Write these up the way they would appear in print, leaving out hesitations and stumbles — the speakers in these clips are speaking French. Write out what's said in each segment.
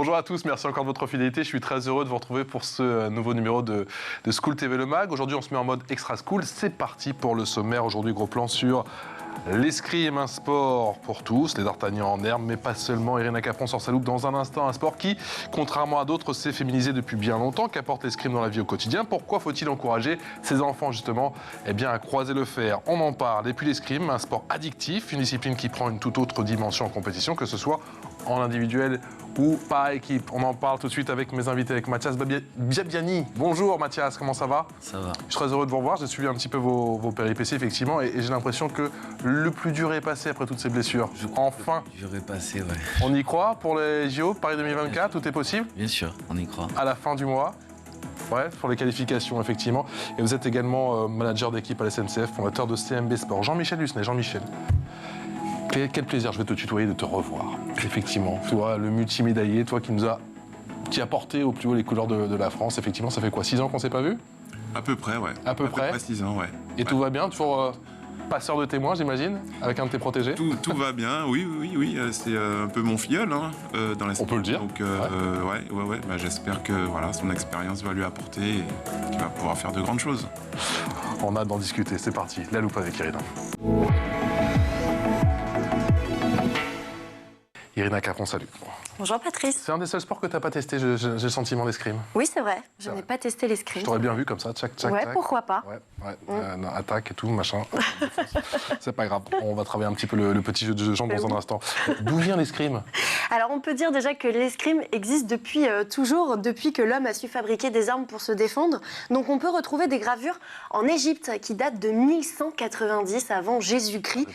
Bonjour à tous, merci encore de votre fidélité. Je suis très heureux de vous retrouver pour ce nouveau numéro de School TV Le Mag. Aujourd'hui, on se met en mode extra school. C'est parti pour le sommaire. Aujourd'hui, gros plan sur l'escrime, un sport pour tous, les d'Artagnan en herbe, mais pas seulement. Irina Capron sort sa loupe dans un instant, un sport qui, contrairement à d'autres, s'est féminisé depuis bien longtemps. Qu'apporte l'escrime dans la vie au quotidien? Pourquoi faut-il encourager ses enfants, justement, à croiser le fer? On en parle. Et puis l'escrime, un sport addictif, une discipline qui prend une toute autre dimension en compétition, que ce soit en individuel ou par équipe. On en parle tout de suite avec mes invités, avec Mathias Biabiani. Bonjour Mathias, comment ça va? Ça va. Je suis très heureux de vous revoir, j'ai suivi un petit peu vos péripéties effectivement et j'ai l'impression que le plus dur est passé après toutes ces blessures. Enfin. Le plus dur est passé, ouais. On y croit pour les JO, Paris 2024, tout est possible? Bien sûr, on y croit. À la fin du mois? Ouais, pour les qualifications, effectivement. Et vous êtes également manager d'équipe à la SNCF, fondateur de CMB Sport. Jean-Michel Husnet, Jean-Michel. Quel plaisir, je vais te tutoyer, de te revoir. Effectivement, toi, le multimédaillé, toi qui a porté au plus haut les couleurs de la France. Effectivement, ça fait quoi, 6 ans qu'on ne s'est pas vu? À peu près, ouais. À peu près 6 ans, ouais. Et tout va bien, toujours passeur de témoins, j'imagine, avec un de tes protégés? Tout va bien, oui. C'est un peu mon filleul, dans la. On peut le dire. Donc, ouais. Bah, j'espère que voilà, son expérience va lui apporter et qu'il va pouvoir faire de grandes choses. On a d'en discuter, c'est parti. La loupe avec Irina. Irina Capron, salut. Bonjour Patrice. C'est un des seuls sports que tu n'as pas testé, j'ai le sentiment d'escrime. Oui, c'est vrai. Je n'ai pas testé l'escrime. Je t'aurais bien vu comme ça, tchac. Ouais, pourquoi pas. Ouais, attaque et tout, machin. C'est pas grave, on va travailler un petit peu le petit jeu de jambes dans un instant. D'où vient l'escrime? Alors, on peut dire déjà que l'escrime existe depuis toujours, depuis que l'homme a su fabriquer des armes pour se défendre. Donc, on peut retrouver des gravures en Égypte qui datent de 1190 avant Jésus-Christ,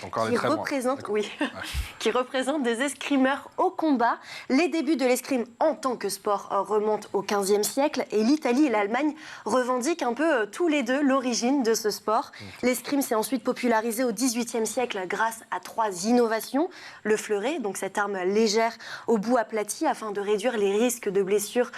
qui représentent des escrimeurs au combat. Les débuts de l'escrime en tant que sport remontent au XVe siècle et l'Italie et l'Allemagne revendiquent un peu tous les deux l'origine de ce sport. L'escrime s'est ensuite popularisé au XVIIIe siècle grâce à 3 innovations. Le fleuret, donc cette arme légère au bout aplati afin de réduire les risques de blessures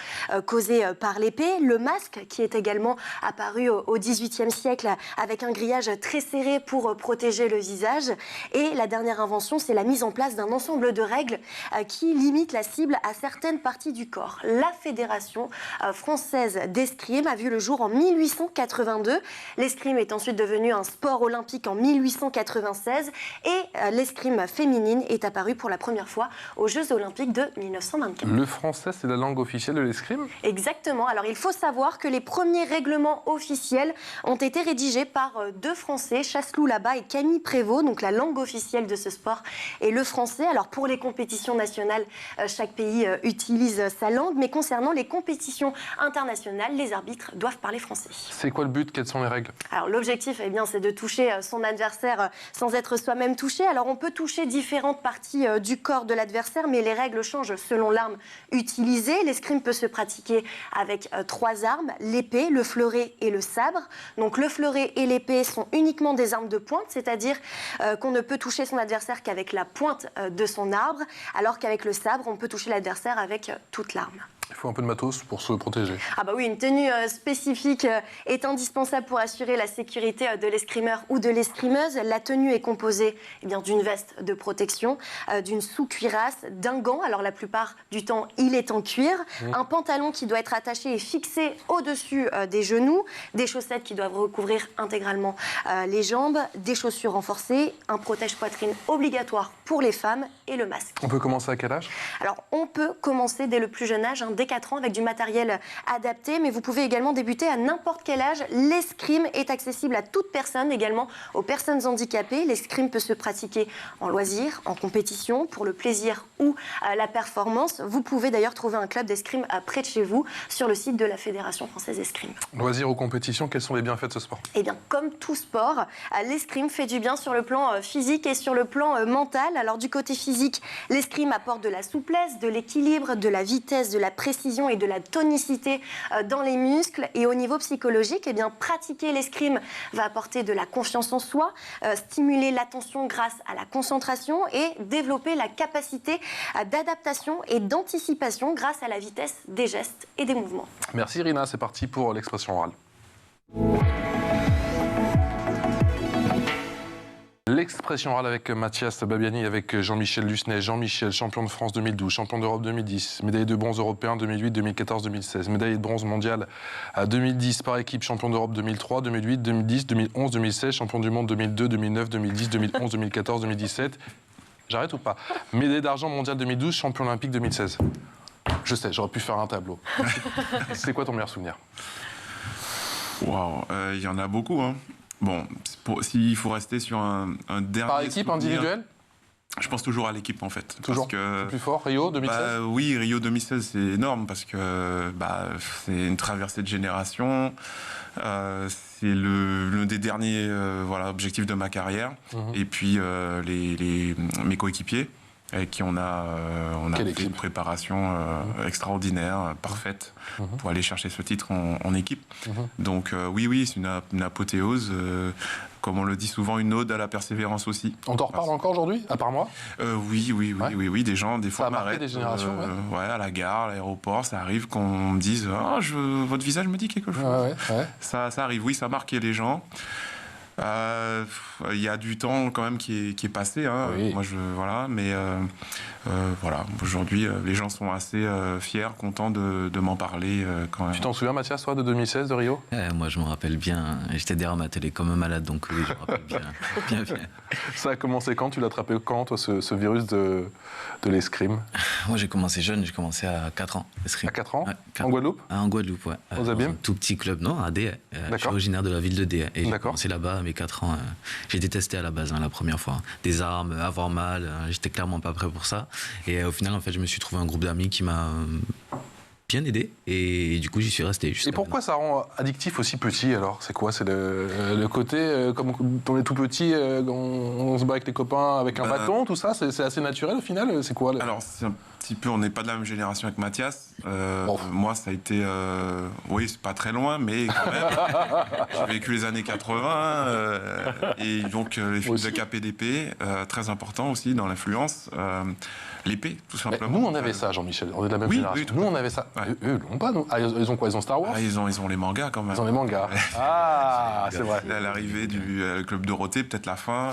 causées par l'épée. Le masque qui est également apparu au XVIIIe siècle avec un grillage très serré pour protéger le visage. Et la dernière invention, c'est la mise en place d'un ensemble de règles qui limite la cible à certaines parties du corps. La Fédération française d'escrime a vu le jour en 1882. L'escrime est ensuite devenu un sport olympique en 1896 et l'escrime féminine est apparue pour la première fois aux Jeux olympiques de 1924. Le français, c'est la langue officielle de l'escrime? Exactement. Alors, il faut savoir que les premiers règlements officiels ont été rédigés par 2 Français, Chasseloup là-bas et Camille Prévost. Donc, la langue officielle de ce sport est le français. Alors, pour les compétitions nationales, chaque pays utilise sa langue, mais concernant les compétitions internationales, les arbitres doivent parler français. C'est quoi le but? Quelles sont les règles? Alors l'objectif, c'est de toucher son adversaire sans être soi-même touché. Alors on peut toucher différentes parties du corps de l'adversaire, mais les règles changent selon l'arme utilisée. L'escrime peut se pratiquer avec 3 armes, l'épée, le fleuret et le sabre. Donc le fleuret et l'épée sont uniquement des armes de pointe, c'est-à-dire qu'on ne peut toucher son adversaire qu'avec la pointe de son arbre, alors qu'avec le sabre, on peut toucher l'adversaire avec toute l'arme. Il faut un peu de matos pour se protéger. Ah bah oui, une tenue spécifique est indispensable pour assurer la sécurité de l'escrimeur ou de l'escrimeuse. La tenue est composée d'une veste de protection, d'une sous-cuirasse, d'un gant. Alors la plupart du temps, il est en cuir. Un pantalon qui doit être attaché et fixé au-dessus des genoux. Des chaussettes qui doivent recouvrir intégralement les jambes. Des chaussures renforcées. Un protège-poitrine obligatoire pour les femmes et le masque. On peut commencer à quel âge? Alors on peut commencer dès le plus jeune âge, dès 4 ans avec du matériel adapté, mais vous pouvez également débuter à n'importe quel âge. L'escrime est accessible à toute personne, également aux personnes handicapées. L'escrime peut se pratiquer en loisir, en compétition, pour le plaisir ou la performance. Vous pouvez d'ailleurs trouver un club d'escrime près de chez vous sur le site de la Fédération française d'escrime. Loisir ou compétition, quels sont les bienfaits de ce sport? Eh bien, comme tout sport, l'escrime fait du bien sur le plan physique et sur le plan mental. Alors du côté physique, l'escrime apporte de la souplesse, de l'équilibre, de la vitesse, de la précision et de la tonicité dans les muscles. Et au niveau psychologique, pratiquer l'escrime va apporter de la confiance en soi, stimuler l'attention grâce à la concentration et développer la capacité d'adaptation et d'anticipation grâce à la vitesse des gestes et des mouvements. Merci Irina, c'est parti pour l'expression orale. L'expression orale avec Mathias Babiani, avec Jean-Michel Lucenay. Jean-Michel, champion de France 2012, champion d'Europe 2010, médaillé de bronze européen 2008, 2014, 2016, médaillé de bronze mondial à 2010 par équipe, champion d'Europe 2003, 2008, 2010, 2011, 2016, champion du monde 2002, 2009, 2010, 2011, 2014, 2017. J'arrête ou pas? Médaille d'argent mondial 2012, champion olympique 2016. Je sais, j'aurais pu faire un tableau. C'est quoi ton meilleur souvenir? Waouh, il y en a beaucoup, hein. Bon, s'il faut rester sur un dernier... Par équipe, souvenir, individuel? Je pense toujours à l'équipe, en fait. Toujours plus fort, Rio 2016? Oui, Rio 2016, c'est énorme parce que c'est une traversée de génération. C'est l'un des derniers objectifs de ma carrière. Et puis, mes coéquipiers, avec qui on a fait une préparation extraordinaire, parfaite, pour aller chercher ce titre en équipe. Donc oui, c'est une apothéose, comme on le dit souvent, une ode à la persévérance aussi. On t'en reparle encore aujourd'hui, à part moi? Oui, des gens, des fois, m'arrêtent. Des générations, à la gare, à l'aéroport, ça arrive qu'on me dise votre visage me dit quelque chose. Ça arrive, oui, ça a marqué les gens. Il y a du temps quand même qui est passé, hein. Oui. Aujourd'hui les gens sont assez fiers, contents de m'en parler quand même. Tu t'en souviens, Mathias, toi, de 2016 de Rio? Moi je me rappelle bien, j'étais derrière ma télé comme un malade, donc oui, je me rappelle bien. Ça a commencé quand? Tu l'as attrapé quand, toi, ce virus de l'escrime? Moi j'ai commencé jeune, j'ai commencé à 4 ans. À 4 ans? Ouais, En Guadeloupe? En Guadeloupe, ouais. Aux Abîmes? Dans un tout petit club, non, à Déa. Je suis originaire de la ville de Déa. Et j'ai commencé là-bas à mes 4 ans. J'ai détesté à la base, la première fois. Des armes, avoir mal, j'étais clairement pas prêt pour ça. Et au final, en fait, je me suis trouvé un groupe d'amis qui m'a bien aidé. Et du coup, j'y suis resté. Et pourquoi ça rend addictif aussi petit, alors? C'est quoi? C'est le côté, comme quand on est tout petit, on se bat avec les copains avec un bâton, tout ça? C'est assez naturel au final? C'est quoi? Alors, c'est un petit peu, on n'est pas de la même génération avec Mathias. Moi, ça a été... oui, c'est pas très loin, mais quand même. J'ai vécu les années 80. Et donc, les films de KPDP, très important aussi dans l'influence. L'épée, tout simplement. Mais nous, on avait ça, Jean-Michel. On est de la même génération. Nous, on avait ça. Ouais. Eux, ils l'ont pas, nous. Ah, ils ont quoi? Ils ont Star Wars? Ils ont les mangas, quand même. Ils ont les mangas. Ah, c'est vrai. À l'arrivée du Club Dorothée, peut-être la fin.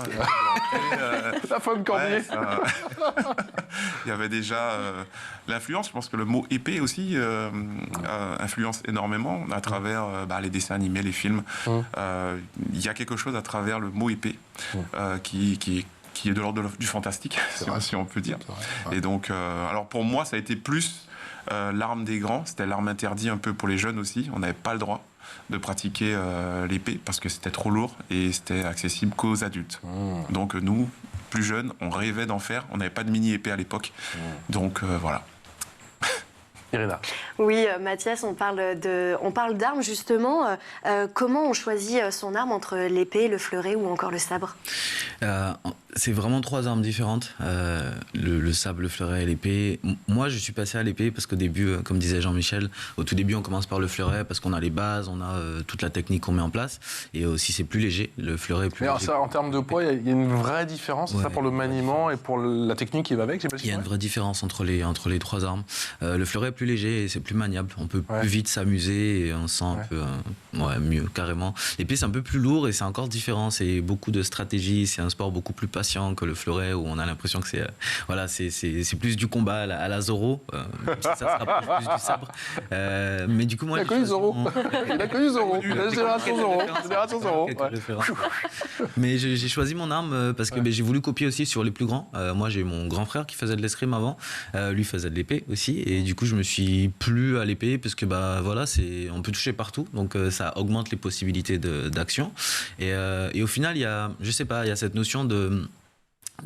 La femme Cordier. Il y avait déjà l'influence. Je pense que le mot épée aussi influence énormément à travers les dessins animés, les films. Il y a quelque chose à travers le mot épée qui est de l'ordre du fantastique, si on peut dire. Et donc, alors pour moi, ça a été plus l'arme des grands. C'était l'arme interdite un peu pour les jeunes aussi. On n'avait pas le droit de pratiquer l'épée parce que c'était trop lourd et c'était accessible qu'aux adultes. Donc nous, plus jeunes, on rêvait d'en faire. On n'avait pas de mini-épée à l'époque. Donc voilà. Irina. Oui, Mathias, on parle d'armes justement. Comment on choisit son arme entre l'épée, le fleuret ou encore le sabre? C'est vraiment 3 armes différentes, le sabre, le fleuret et l'épée. Moi, je suis passé à l'épée parce qu'au début, comme disait Jean-Michel, au tout début, on commence par le fleuret parce qu'on a les bases, on a toute la technique qu'on met en place. Et aussi, c'est plus léger, le fleuret est plus léger. Ça, en termes de poids, il y a une vraie différence, c'est ça, pour le maniement et pour la technique qui va avec? Il y a une vraie différence entre les 3 armes. Le fleuret est plus léger et c'est plus maniable. On peut plus vite s'amuser et on se sent un peu mieux, carrément. L'épée, c'est un peu plus lourd et c'est encore différent. C'est beaucoup de stratégie, c'est un sport beaucoup plus patient que le fleuret où on a l'impression que c'est plus du combat à la Zorro, même si ça se rapproche plus du sabre. Mais du coup, moi, il a connu Zorro. Il a connu Zorro. La génération Zorro. Mais j'ai choisi mon arme parce que j'ai voulu copier aussi sur les plus grands. Moi, j'ai mon grand frère qui faisait de l'escrime avant. Lui faisait de l'épée aussi. Et du coup, je me suis plu à l'épée parce que on peut toucher partout. Donc, ça augmente les possibilités d'action. Et au final, il y a cette notion de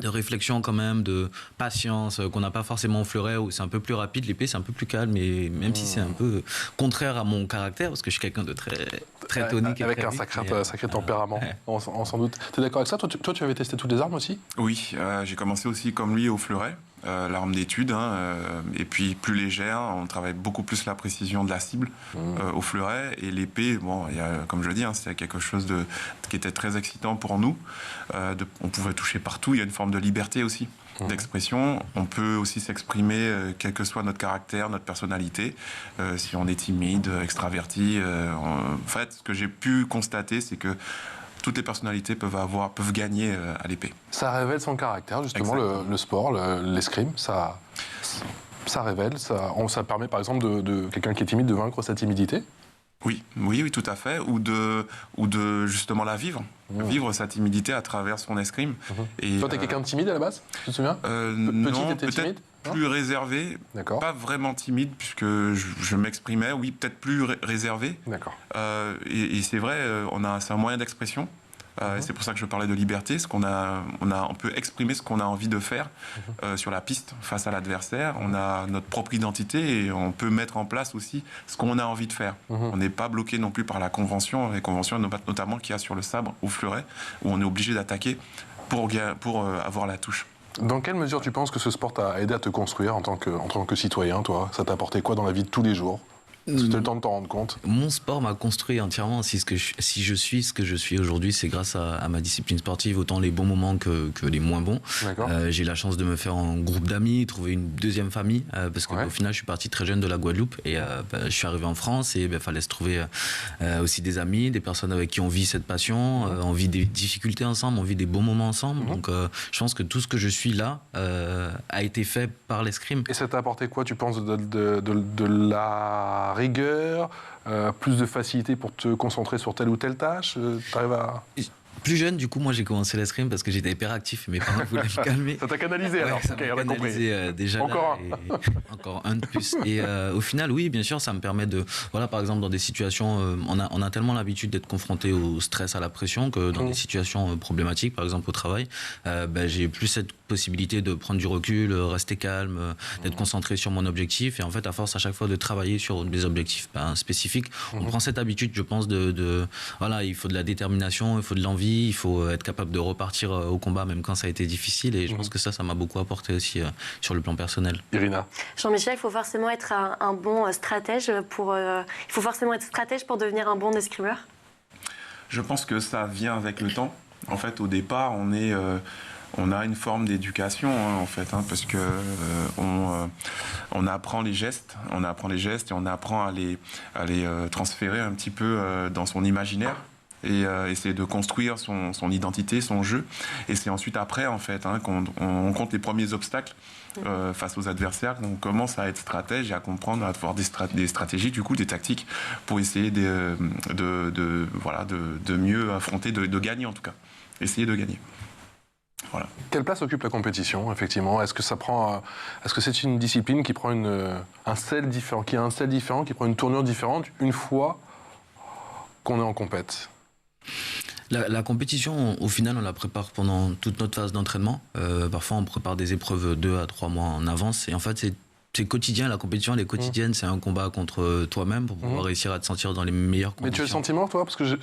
réflexion quand même, de patience qu'on n'a pas forcément au fleuret où c'est un peu plus rapide. L'épée, c'est un peu plus calme, et même si c'est un peu contraire à mon caractère parce que je suis quelqu'un de très tonique avec un sacré tempérament, on s'en doute. Tu es d'accord avec ça? Toi, tu avais testé toutes les armes aussi? Oui, j'ai commencé aussi comme lui au fleuret. L'arme d'étude, et puis plus légère, on travaille beaucoup plus la précision de la cible au fleuret, et l'épée, comme je le dis, c'est quelque chose qui était très excitant pour nous. On pouvait toucher partout, il y a une forme de liberté aussi d'expression. On peut aussi s'exprimer, quel que soit notre caractère, notre personnalité, si on est timide, extraverti. En fait, ce que j'ai pu constater, c'est que toutes les personnalités peuvent gagner à l'épée. Ça révèle son caractère, justement, le sport, l'escrime. Ça révèle, ça permet par exemple de quelqu'un qui est timide de vaincre sa timidité. Oui, tout à fait. Ou de justement la vivre. Vivre sa timidité à travers son escrime. Et, toi, t'es quelqu'un de timide à la base, tu te souviens? Non, peut-être plus réservé. D'accord. Pas vraiment timide, puisque je m'exprimais. Oui, peut-être plus réservé. D'accord. Et c'est vrai, c'est un moyen d'expression. Et c'est pour ça que je parlais de liberté, parce on peut exprimer ce qu'on a envie de faire sur la piste face à l'adversaire. On a notre propre identité et on peut mettre en place aussi ce qu'on a envie de faire. On n'est pas bloqué non plus par la convention, les conventions notamment qu'il y a sur le sabre ou fleuret, où on est obligé d'attaquer pour avoir la touche. Dans quelle mesure tu penses que ce sport t'a aidé à te construire en tant que citoyen, toi? Ça t'a apporté quoi dans la vie de tous les jours? Est-ce que tu as le temps de t'en rendre compte? Mon sport m'a construit entièrement. Si je suis ce que je suis aujourd'hui, c'est grâce à ma discipline sportive, autant les bons moments que les moins bons. J'ai la chance de me faire un groupe d'amis, trouver une deuxième famille, parce qu'au final, je suis parti très jeune de la Guadeloupe et je suis arrivé en France et il fallait se trouver aussi des amis, des personnes avec qui on vit cette passion, on vit des difficultés ensemble, on vit des bons moments ensemble. Donc je pense que tout ce que je suis là a été fait par l'escrime. Et ça t'a apporté quoi, tu penses, de la rigueur, plus de facilité pour te concentrer sur telle ou telle tâche? T'arrives à... Plus jeune, du coup, moi j'ai commencé l'escrime parce que j'étais hyperactif. Mes parents voulaient me calmer. Ça t'a canalisé alors? Ça m'a canalisé déjà. Encore encore un de plus. Et au final, oui, bien sûr, ça me permet de... Voilà, par exemple, dans des situations... on a tellement l'habitude d'être confronté au stress, à la pression, que dans des situations problématiques, par exemple au travail, j'ai plus cette possibilité de prendre du recul, rester calme, d'être concentré sur mon objectif. Et en fait, à force à chaque fois de travailler sur des objectifs spécifiques, on prend cette habitude, je pense, voilà, il faut de la détermination, il faut de l'envie, il faut être capable de repartir au combat même quand ça a été difficile. Et je pense que ça m'a beaucoup apporté aussi sur le plan personnel. Irina? Jean-Michel, il faut forcément être un bon stratège il faut forcément être stratège pour devenir un bon escrimeur? Je pense que ça vient avec le temps. En fait, au départ, on a une forme d'éducation, en fait, parce que on apprend les gestes, et on apprend à les transférer un petit peu dans son imaginaire et essayer de construire son identité, son jeu. Et c'est ensuite après, en fait, qu'on rencontre les premiers obstacles face aux adversaires, on commence à être stratège et à comprendre, à avoir des stratégies, du coup, des tactiques pour essayer de mieux affronter, de gagner en tout cas. Essayer de gagner. Voilà. Quelle place occupe la compétition, effectivement? Est-ce que c'est une discipline qui prend un sel différent, qui prend une tournure différente une fois qu'on est en compète? La compétition, au final, on la prépare pendant toute notre phase d'entraînement. Parfois, on prépare des épreuves 2 à 3 mois en avance. Et en fait, c'est quotidien, la compétition, elle est quotidienne. C'est un combat contre toi-même pour pouvoir réussir à te sentir dans les meilleures conditions. Mais tu as le sentiment, toi, parce que j'ai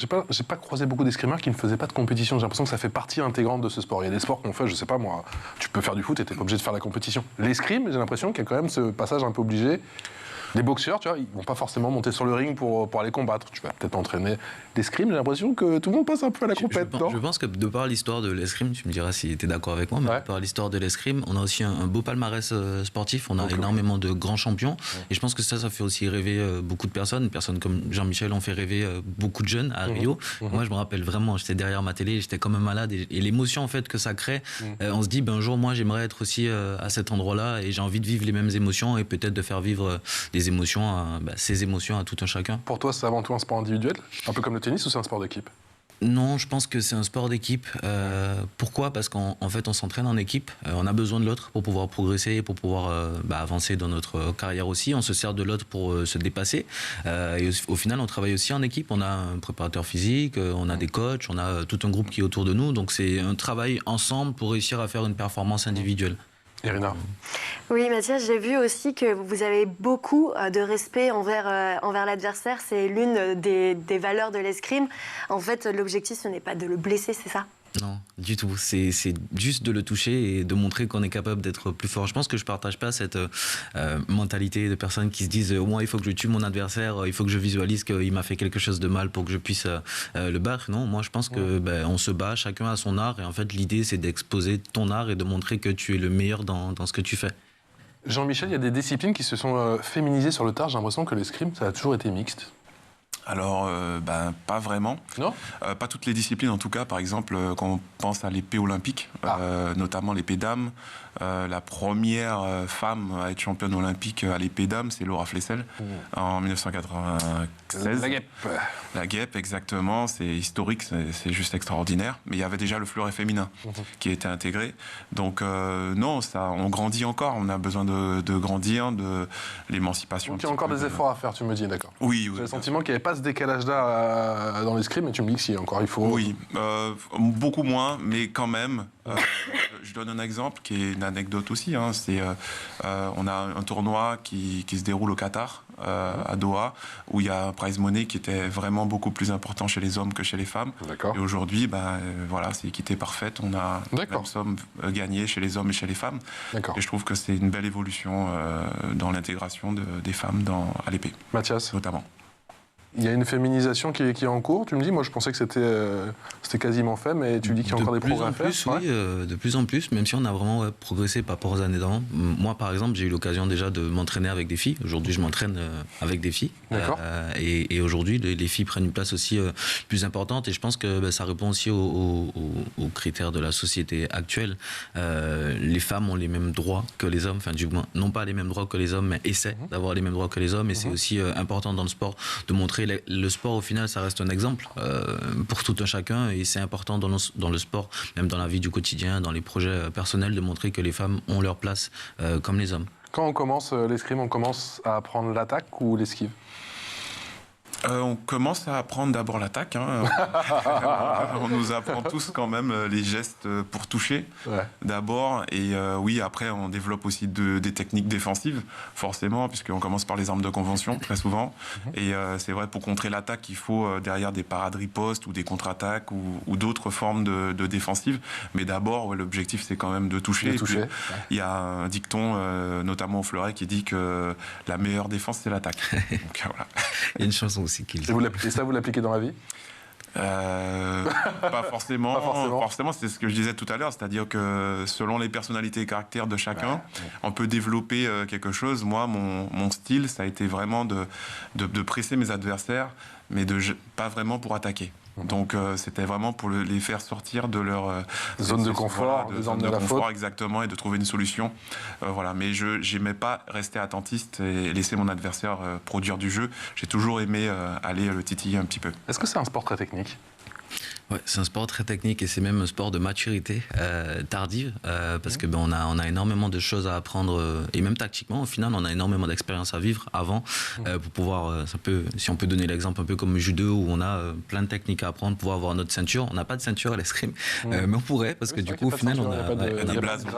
pas croisé beaucoup d'escrimeurs qui ne faisaient pas de compétition. J'ai l'impression que ça fait partie intégrante de ce sport. Il y a des sports qu'on fait, je sais pas moi, tu peux faire du foot et t'es pas obligé de faire la compétition. L'escrime, j'ai l'impression qu'il y a quand même ce passage un peu obligé. Les boxeurs, tu vois, ils vont pas forcément monter sur le ring pour aller combattre. Tu vas peut-être entraîner. L'escrime, j'ai l'impression que tout le monde passe un peu à la compète, non? Je pense que de par l'histoire de l'escrime, tu me diras si tu es d'accord avec moi, mais de par l'histoire de l'escrime, on a aussi un beau palmarès sportif. On a énormément de grands champions. Et je pense que ça fait aussi rêver beaucoup de personnes. Une personne comme Jean-Michel ont fait rêver beaucoup de jeunes à Rio. Moi, je me rappelle vraiment, j'étais derrière ma télé, j'étais comme un malade. Et l'émotion en fait que ça crée, on se dit, un jour, moi, j'aimerais être aussi à cet endroit-là et j'ai envie de vivre les mêmes émotions et peut-être de faire vivre des émotions, ces émotions à tout un chacun. Pour toi, c'est avant tout un sport individuel, un peu comme le tennis, ou c'est un sport d'équipe? Non, je pense que c'est un sport d'équipe. Pourquoi? Parce qu'en fait, on s'entraîne en équipe. On a besoin de l'autre pour pouvoir progresser, pour pouvoir avancer dans notre carrière aussi. On se sert de l'autre pour se dépasser. Et au final, on travaille aussi en équipe. On a un préparateur physique, on a des coachs, on a tout un groupe qui est autour de nous. Donc c'est un travail ensemble pour réussir à faire une performance individuelle. Irina? Oui, Mathias, j'ai vu aussi que vous avez beaucoup de respect envers l'adversaire. C'est l'une des valeurs de l'escrime. En fait, l'objectif, ce n'est pas de le blesser, c'est ça? Non, du tout. C'est juste de le toucher et de montrer qu'on est capable d'être plus fort. Je pense que je ne partage pas cette mentalité de personnes qui se disent moi, il faut que je tue mon adversaire, il faut que je visualise qu'il m'a fait quelque chose de mal pour que je puisse le battre. Non, moi, je pense que on se bat, chacun a son art. Et en fait, l'idée, c'est d'exposer ton art et de montrer que tu es le meilleur dans ce que tu fais. Jean-Michel, il y a des disciplines qui se sont féminisées sur le tard. J'ai l'impression que l'escrime, ça a toujours été mixte. Alors, pas vraiment. Non. Pas toutes les disciplines, en tout cas. Par exemple, quand on pense à l'épée olympique, notamment l'épée dame, la première femme à être championne olympique à l'épée dame, c'est Laura Flessel, en 1996. La guêpe. La guêpe, exactement. C'est historique, c'est juste extraordinaire. Mais il y avait déjà le fleuret féminin qui était intégré. Donc, non, on grandit encore. On a besoin de grandir, de l'émancipation. Donc il y a encore des efforts à faire, tu me dis, d'accord. Oui. J'ai le sentiment qu'il n'y avait pas ce décalage-là dans l'escrime, mais tu me dis que si, encore, il faut... Oui, beaucoup moins, mais quand même. Je donne un exemple qui est une anecdote aussi. On a un tournoi qui se déroule au Qatar, à Doha, où il y a un prize money qui était vraiment beaucoup plus important chez les hommes que chez les femmes. D'accord. Et aujourd'hui, c'est équité parfaite. On a la même somme gagnée chez les hommes et chez les femmes. D'accord. Et je trouve que c'est une belle évolution dans l'intégration des femmes à l'épée. Mathias, notamment. Il y a une féminisation qui est en cours, tu me dis. Moi, je pensais que c'était quasiment fait, mais tu dis qu'il y a encore des progrès à faire. Oui, de plus en plus, même si on a vraiment progressé par rapport aux années d'avant. Moi, par exemple, j'ai eu l'occasion déjà de m'entraîner avec des filles. Aujourd'hui, je m'entraîne avec des filles. D'accord. Et aujourd'hui, les filles prennent une place aussi plus importante. Et je pense que ça répond aussi aux critères de la société actuelle. Les femmes ont les mêmes droits que les hommes, enfin, du moins, non pas les mêmes droits que les hommes, mais essaient d'avoir les mêmes droits que les hommes. Et c'est aussi important dans le sport de montrer le sport, au final, ça reste un exemple pour tout un chacun, et c'est important dans le sport, même dans la vie du quotidien, dans les projets personnels, de montrer que les femmes ont leur place comme les hommes. Quand on commence l'escrime, on commence à apprendre l'attaque ou l'esquive? On commence à apprendre d'abord l'attaque. On nous apprend tous quand même les gestes pour toucher d'abord. Et oui, après, on développe aussi des techniques défensives, forcément, puisqu'on commence par les armes de convention, très souvent. Et c'est vrai, pour contrer l'attaque, il faut derrière des parades ripostes ou des contre-attaques ou d'autres formes de défensives. Mais d'abord, l'objectif, c'est quand même de toucher. Il y a un dicton, notamment au fleuret, qui dit que la meilleure défense, c'est l'attaque. Donc, voilà. Il y a une chanson aussi qui Et ça, vous l'appliquez dans la vie? Pas forcément. Pas forcément. Forcément, c'est ce que je disais tout à l'heure, c'est-à-dire que selon les personnalités et caractères de chacun, on peut développer quelque chose. Moi, mon style, ça a été vraiment de presser mes adversaires, mais pas vraiment pour attaquer. Donc c'était vraiment pour les faire sortir de leur zone de confort, zone de confort, exactement, et de trouver une solution. Voilà. Mais je n'aimais pas rester attentiste et laisser mon adversaire produire du jeu. J'ai toujours aimé aller le titiller un petit peu. Est-ce que c'est un sport très technique? Ouais, c'est un sport très technique et c'est même un sport de maturité tardive parce que on a énormément de choses à apprendre et même tactiquement au final on a énormément d'expérience à vivre avant pour pouvoir si on peut donner l'exemple un peu comme le judo où on a plein de techniques à apprendre pour pouvoir avoir notre ceinture. On n'a pas de ceinture à l'escrime mais on pourrait parce que du coup au final on a des blasons.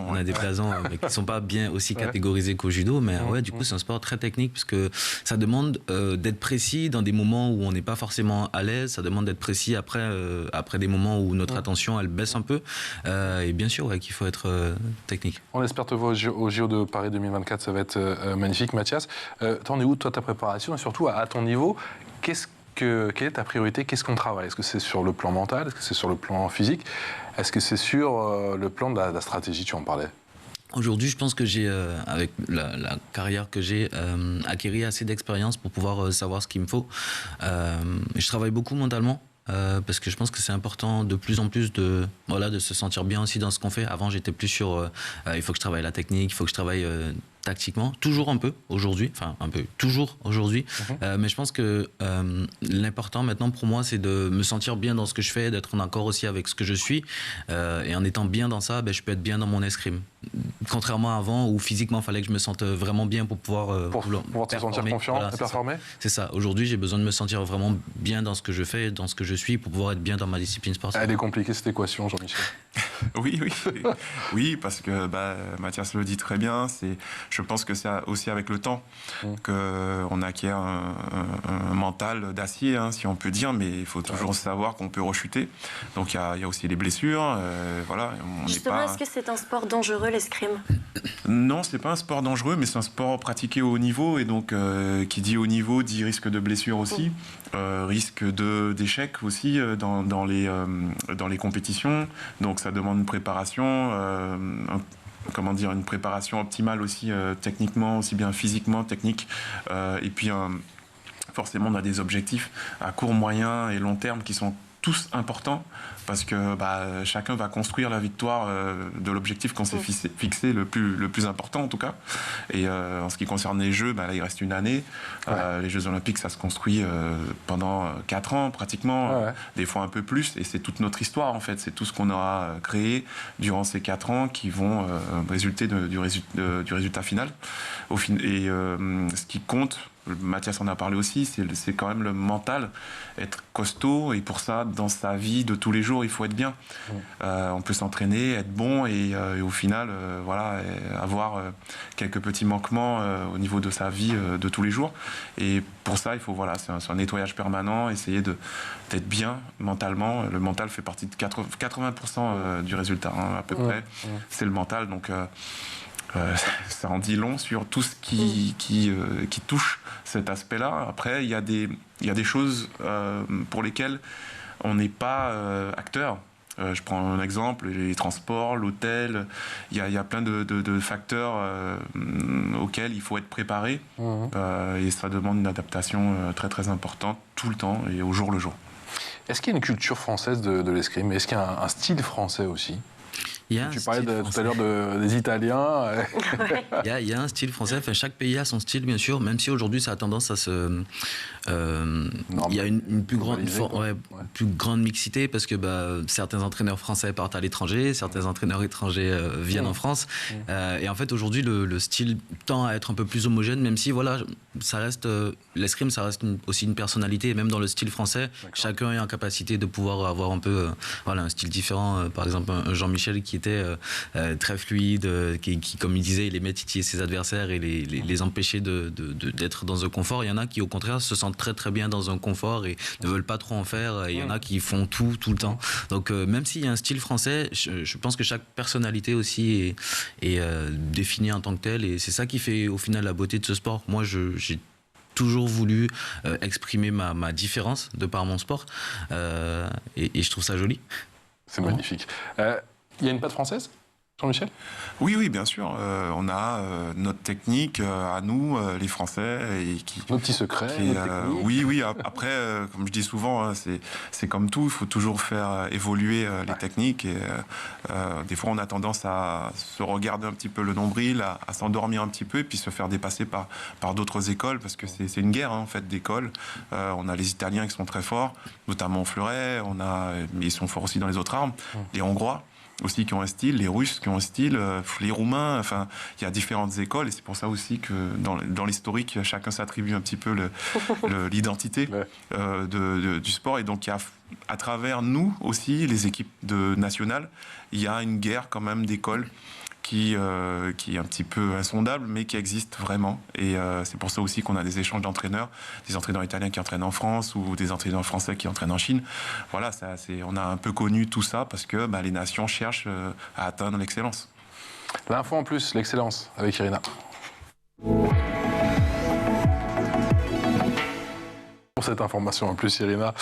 On a des blasons mais qui sont pas bien aussi catégorisés qu'au judo, mais du coup c'est un sport très technique parce que ça demande d'être précis dans des moments où on n'est pas forcément à l'aise. Ça demande d'être précis après des moments où notre attention elle baisse un peu et bien sûr qu'il faut être technique. On espère te voir au JO de Paris 2024, ça va être magnifique. Mathias, t'en es où toi ta préparation et surtout à ton niveau, quelle est ta priorité? Qu'est-ce qu'on travaille? Est-ce que c'est sur le plan mental? Est-ce que c'est sur le plan physique? Est-ce que c'est sur le plan de la stratégie? Tu en parlais. Aujourd'hui, je pense que j'ai, avec la carrière que j'ai, acquis assez d'expérience pour pouvoir savoir ce qu'il me faut. Je travaille beaucoup mentalement. Parce que je pense que c'est important de plus en plus de se sentir bien aussi dans ce qu'on fait. Avant, j'étais plus sur il faut que je travaille la technique, il faut que je travaille tactiquement, toujours un peu aujourd'hui, mais je pense que l'important maintenant pour moi c'est de me sentir bien dans ce que je fais, d'être en accord aussi avec ce que je suis et en étant bien dans ça, je peux être bien dans mon escrime. Contrairement à avant où physiquement il fallait que je me sente vraiment bien pour pouvoir te sentir confiant et performer. C'est ça. Aujourd'hui j'ai besoin de me sentir vraiment bien dans ce que je fais, dans ce que je suis pour pouvoir être bien dans ma discipline sportive. Elle est compliquée cette équation, Jean-Michel. Oui, parce que Mathias le dit très bien, je pense que c'est aussi avec le temps qu'on acquiert un mental d'acier, si on peut dire, mais il faut toujours savoir qu'on peut rechuter. Donc il y a aussi les blessures. Justement, est-ce que c'est un sport dangereux, l'escrime? Non, c'est pas un sport dangereux, mais c'est un sport pratiqué au haut niveau, et donc qui dit haut niveau dit risque de blessure aussi, risque d'échec aussi dans les compétitions. Donc ça demande une préparation, une préparation optimale aussi techniquement, aussi bien physiquement, technique, et puis forcément, on a des objectifs à court, moyen et long terme qui sont tous importants parce que chacun va construire la victoire de l'objectif qu'on s'est fixé le plus important en tout cas. Et en ce qui concerne les Jeux, là, il reste une année. Les Jeux Olympiques, ça se construit pendant 4 ans pratiquement, des fois un peu plus. Et c'est toute notre histoire en fait. C'est tout ce qu'on aura créé durant ces 4 ans qui vont résulter du résultat final. Et ce qui compte, Mathias en a parlé aussi, c'est quand même le mental, être costaud, et pour ça, dans sa vie de tous les jours, il faut être bien. On peut s'entraîner, être bon, et au final, avoir quelques petits manquements au niveau de sa vie de tous les jours. Et pour ça, il faut, c'est un nettoyage permanent, essayer d'être bien mentalement. Le mental fait partie de 80% du résultat, à peu près. C'est le mental, donc... ça en dit long sur tout ce qui touche cet aspect-là. Après, il y a des choses pour lesquelles on n'est pas acteur. Je prends un exemple, les transports, l'hôtel. Il y a plein de facteurs auxquels il faut être préparé. Et ça demande une adaptation très très importante tout le temps et au jour le jour. Est-ce qu'il y a une culture française de l'escrime? Est-ce qu'il y a un style français aussi? Tu parlais tout à l'heure des Italiens. Il y a un style français. Enfin, chaque pays a son style, bien sûr, même si aujourd'hui ça a tendance à se... il y a une plus grande mixité parce que certains entraîneurs français partent à l'étranger, certains entraîneurs étrangers viennent en France. Et en fait, aujourd'hui, le style tend à être un peu plus homogène, même si ça reste l'escrime, ça reste aussi une personnalité. Et même dans le style français, chacun est en capacité de pouvoir avoir un peu un style différent. Par exemple, un Jean-Michel qui était très fluide, qui, comme il disait, il aimait titiller ses adversaires et les empêcher d'être dans un confort. Il y en a qui, au contraire, se sentent très très bien dans un confort et ne veulent pas trop en faire. Et il y en a qui font tout le temps. Donc même s'il y a un style français, je pense que chaque personnalité aussi est définie en tant que telle. Et c'est ça qui fait au final la beauté de ce sport. Moi, j'ai toujours voulu exprimer ma différence de par mon sport. Et je trouve ça joli. C'est magnifique. Il y a une patte française, Jean-Michel? Oui, bien sûr. On a notre technique à nous, les Français. Nos petits secrets, notre technique. Oui. Après, comme je dis souvent, c'est comme tout. Il faut toujours faire évoluer les techniques. Et des fois, on a tendance à se regarder un petit peu le nombril, à s'endormir un petit peu, et puis se faire dépasser par d'autres écoles, parce que c'est une guerre, en fait, d'écoles. On a les Italiens qui sont très forts, notamment au fleuret. Ils sont forts aussi dans les autres armes. Les Hongrois aussi qui ont un style, les Russes qui ont un style, les Roumains, enfin, il y a différentes écoles, et c'est pour ça aussi que dans l'historique, chacun s'attribue un petit peu l'identité du sport, et donc il y a, à travers nous aussi, les équipes nationales, il y a une guerre quand même d'écoles qui est un petit peu insondable, mais qui existe vraiment. Et c'est pour ça aussi qu'on a des échanges d'entraîneurs, des entraîneurs italiens qui entraînent en France ou des entraîneurs français qui entraînent en Chine. Voilà, on a un peu connu tout ça parce que les nations cherchent à atteindre l'excellence. L'info en plus, l'excellence, avec Irina. Pour cette information en plus, Irina,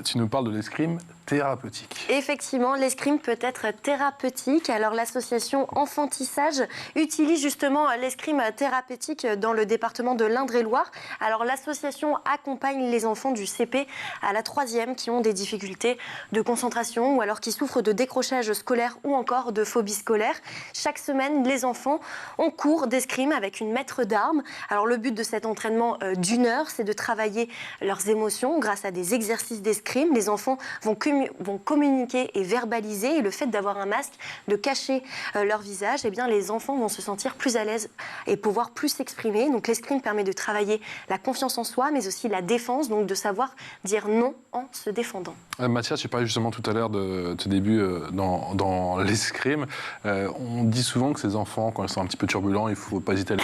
tu nous parles de l'escrime thérapeutique. Effectivement, l'escrime peut être thérapeutique. Alors l'association Enfantissage utilise justement l'escrime thérapeutique dans le département de l'Indre-et-Loire. Alors l'association accompagne les enfants du CP à la 3e qui ont des difficultés de concentration ou alors qui souffrent de décrochage scolaire ou encore de phobie scolaire. Chaque semaine, les enfants ont cours d'escrime avec une maître d'armes. Alors le but de cet entraînement d'1 heure, c'est de travailler leurs émotions grâce à des exercices d'escrime. Les enfants vont communiquer et verbaliser, et le fait d'avoir un masque, de cacher leur visage, eh bien, les enfants vont se sentir plus à l'aise et pouvoir plus s'exprimer. Donc l'escrime permet de travailler la confiance en soi, mais aussi la défense, donc de savoir dire non en se défendant. Mathias, tu parlais justement tout à l'heure de tes débuts dans l'escrime. On dit souvent que ces enfants, quand ils sont un petit peu turbulents, il ne faut pas hésiter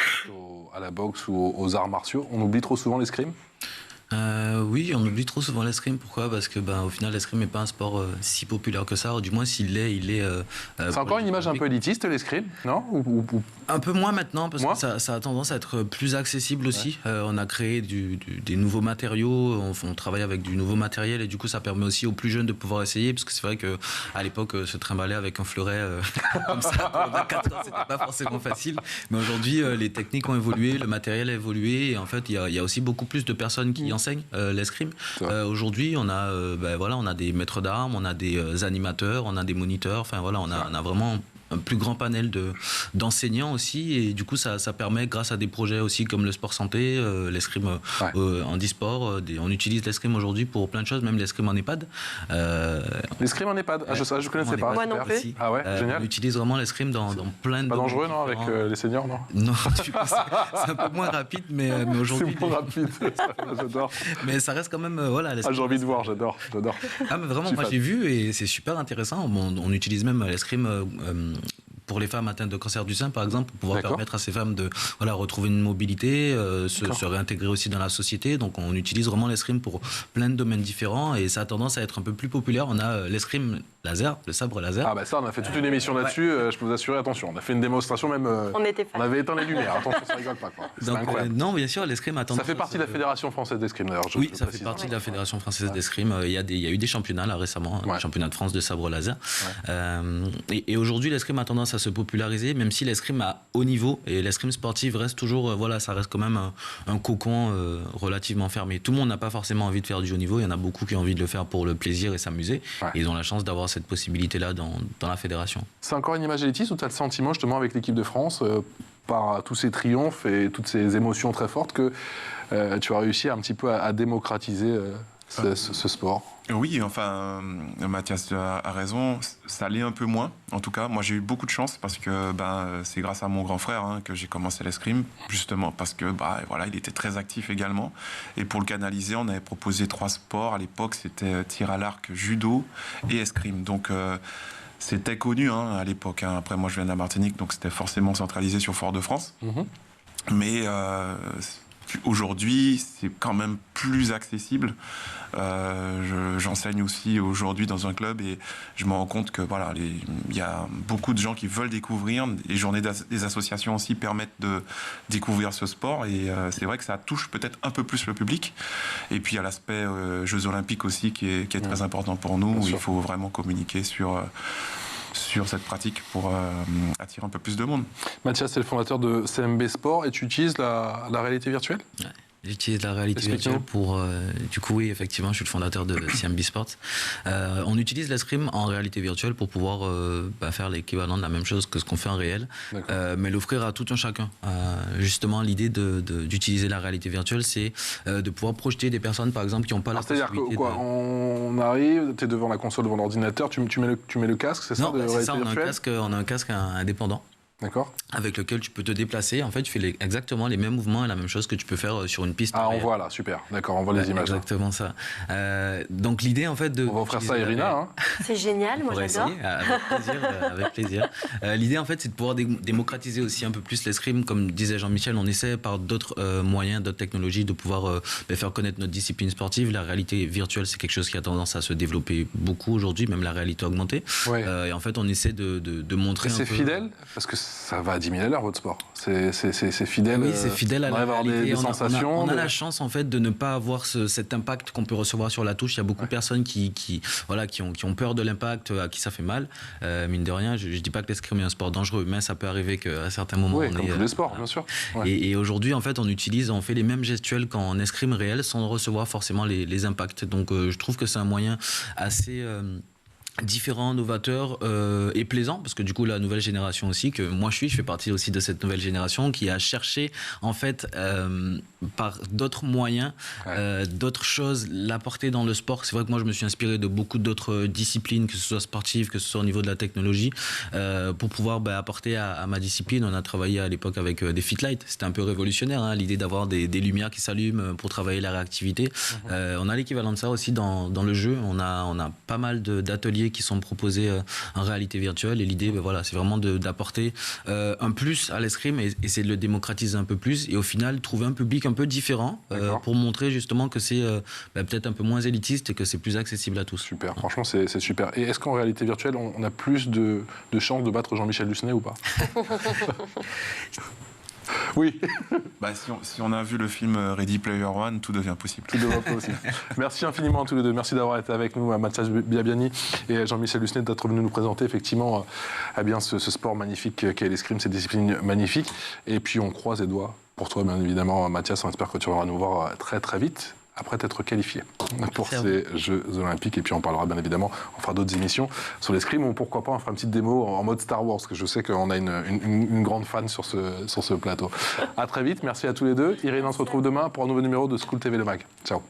à la boxe ou aux arts martiaux. On oublie trop souvent l'escrime? Oui, on oublie trop souvent l'escrime. Pourquoi? Parce que au final, l'escrime n'est pas un sport si populaire que ça. Ou du moins, s'il l'est, il est... c'est encore une image un peu élitiste, l'escrime, non? Un peu moins maintenant, parce que ça a tendance à être plus accessible aussi. On a créé des nouveaux matériaux, on travaille avec du nouveau matériel, et du coup, ça permet aussi aux plus jeunes de pouvoir essayer, parce que c'est vrai qu'à l'époque, se trimballer avec un fleuret comme ça, pendant 4 ans, c'était pas forcément facile. Mais aujourd'hui, les techniques ont évolué, le matériel a évolué, et en fait, il y a aussi beaucoup plus de personnes qui enseignent enseigne l'escrime. Aujourd'hui, on a, on a des maîtres d'armes, on a des animateurs, on a des moniteurs. Enfin voilà, on a vraiment un plus grand panel d'enseignants aussi, et du coup ça permet, grâce à des projets aussi comme le sport santé, l'escrime en e-sport, on utilise l'escrime aujourd'hui pour plein de choses, même l'escrime en EHPAD. L'escrime en EHPad, je connaissais pas. Moi non plus. Ah ouais, génial. On utilise vraiment l'escrime dans plein de... Pas dangereux, non, avec les seniors, non? Non, du coup, c'est un peu moins rapide, mais aujourd'hui... C'est moins rapide, j'adore. Mais ça reste quand même, voilà... j'ai envie de voir, j'adore. Ah mais vraiment, moi j'ai vu, et c'est super intéressant. On utilise même l'escrime... pour les femmes atteintes de cancer du sein, par exemple, pour pouvoir permettre à ces femmes de retrouver une mobilité, se réintégrer aussi dans la société. Donc on utilise vraiment l'escrime pour plein de domaines différents, et ça a tendance à être un peu plus populaire. On a l'escrime laser, le sabre laser. Ah bah ça, on a fait toute une émission là-dessus, je peux vous assurer, attention, on a fait une démonstration même... on avait éteint les lumières, attention, ça rigole pas, quoi. C'est incroyable. Non, bien sûr, l'escrime a tendance... Ça fait partie de la Fédération Française d'Escrime, d'ailleurs. Oui, ça fait partie de la Fédération Française d'Escrime. Il y a eu des championnats, là, récemment, championnat de France de sabre laser. Et aujourd'hui, l'escrime a tendance à se populariser, même si l'escrime à haut niveau, et l'escrime sportive reste toujours, ça reste quand même un cocon relativement fermé. Tout le monde n'a pas forcément envie de faire du haut niveau, il y en a beaucoup qui ont envie de le faire pour le plaisir et s'amuser, et ils ont la chance d'avoir cette possibilité-là dans la fédération. C'est encore une image élitiste, ou tu as le sentiment, justement, avec l'équipe de France, par tous ces triomphes et toutes ces émotions très fortes, que tu as réussi un petit peu à démocratiser ce sport? Oui, enfin, Mathias a raison, ça l'est un peu moins. En tout cas, moi j'ai eu beaucoup de chance parce que c'est grâce à mon grand frère que j'ai commencé l'escrime, justement parce que il était très actif également. Et pour le canaliser, on avait proposé 3 sports à l'époque, c'était tir à l'arc, judo et escrime. Donc c'était connu à l'époque. Après, moi je viens de la Martinique, donc c'était forcément centralisé sur Fort-de-France. Mais aujourd'hui, c'est quand même plus accessible. J'enseigne aussi aujourd'hui dans un club, et je me rends compte que il y a beaucoup de gens qui veulent découvrir. Les journées des associations aussi permettent de découvrir ce sport, et c'est vrai que ça touche peut-être un peu plus le public. Et puis il y a l'aspect Jeux Olympiques aussi qui est très important pour nous, où il faut vraiment communiquer sur cette pratique pour attirer un peu plus de monde. Mathias, c'est le fondateur de CMB Sport, et tu utilises la réalité virtuelle? J'utilise la réalité virtuelle pour... du coup, oui, effectivement, je suis le fondateur de CMB Sports. On utilise l'escrime en réalité virtuelle pour pouvoir faire l'équivalent de la même chose que ce qu'on fait en réel, mais l'offrir à tout un chacun. Justement, l'idée d'utiliser la réalité virtuelle, c'est de pouvoir projeter des personnes, par exemple, qui n'ont pas la possibilité... C'est-à-dire quoi, on arrive, tu es devant la console, devant l'ordinateur, tu mets le casque, c'est ça? Non, c'est ça, on a un casque indépendant. D'accord. Avec lequel tu peux te déplacer. En fait, tu fais exactement les mêmes mouvements et la même chose que tu peux faire sur une piste. Ah, on voit là, super. D'accord, on voit les images. Exactement ça. Donc l'idée, en fait, de... On va offrir ça à Irina. C'est génial, moi j'adore. Avec plaisir. L'idée, en fait, c'est de pouvoir démocratiser aussi un peu plus l'escrime. Comme disait Jean-Michel, on essaie par d'autres moyens, d'autres technologies, de pouvoir faire connaître notre discipline sportive. La réalité virtuelle, c'est quelque chose qui a tendance à se développer beaucoup aujourd'hui, même la réalité augmentée. Et en fait, on essaie de montrer un peu... C'est fidèle, parce que ça va à 10 000 à l'heure, votre sport. C'est fidèle. Oui, c'est fidèle à la réalité. Des sensations. On a la chance, en fait, de ne pas avoir cet impact qu'on peut recevoir sur la touche. Il y a beaucoup de personnes qui ont peur de l'impact, à qui ça fait mal. Mine de rien, je ne dis pas que l'escrime est un sport dangereux, mais ça peut arriver qu'à certains moments... Oui, comme tous les sports, bien sûr. Et aujourd'hui, en fait, on fait les mêmes gestuels qu'en escrime réel sans recevoir forcément les impacts. Donc, je trouve que c'est un moyen assez... différent, novateur et plaisant, parce que du coup la nouvelle génération aussi, que moi je fais partie aussi de cette nouvelle génération qui a cherché en fait par d'autres moyens, d'autres choses, l'apporter dans le sport. C'est vrai que moi je me suis inspiré de beaucoup d'autres disciplines, que ce soit sportive, que ce soit au niveau de la technologie, pour pouvoir apporter à ma discipline. On a travaillé à l'époque avec des Fitlight, c'était un peu révolutionnaire, l'idée d'avoir des lumières qui s'allument pour travailler la réactivité. On a l'équivalent de ça aussi dans le jeu. On a pas mal d'ateliers qui sont proposés en réalité virtuelle, et l'idée c'est vraiment d'apporter un plus à l'escrime et essayer de le démocratiser un peu plus, et au final trouver un public un peu différent pour montrer justement que c'est peut-être un peu moins élitiste et que c'est plus accessible à tous. Super, franchement c'est super. Et est-ce qu'en réalité virtuelle on a plus de chances de battre Jean-Michel Lucenay ou pas? Oui. Si on a vu le film Ready Player One, tout devient possible. Tout devient possible. Merci infiniment à tous les deux. Merci d'avoir été avec nous, Mathias Biabiani et Jean-Michel Lucenay, d'être venus nous présenter effectivement ce sport magnifique qu'est l'escrime, cette discipline magnifique. Et puis on croise les doigts pour toi, bien évidemment, Mathias. On espère que tu reviendras nous voir très très vite après t'être qualifié pour ces Jeux Olympiques. Et puis on parlera bien évidemment, on fera d'autres émissions sur l'escrime, ou pourquoi pas on fera une petite démo en mode Star Wars, parce que je sais qu'on a une grande fan sur ce plateau. À très vite, merci à tous les deux. Irène, on se retrouve demain pour un nouveau numéro de School TV Le Mag. Ciao.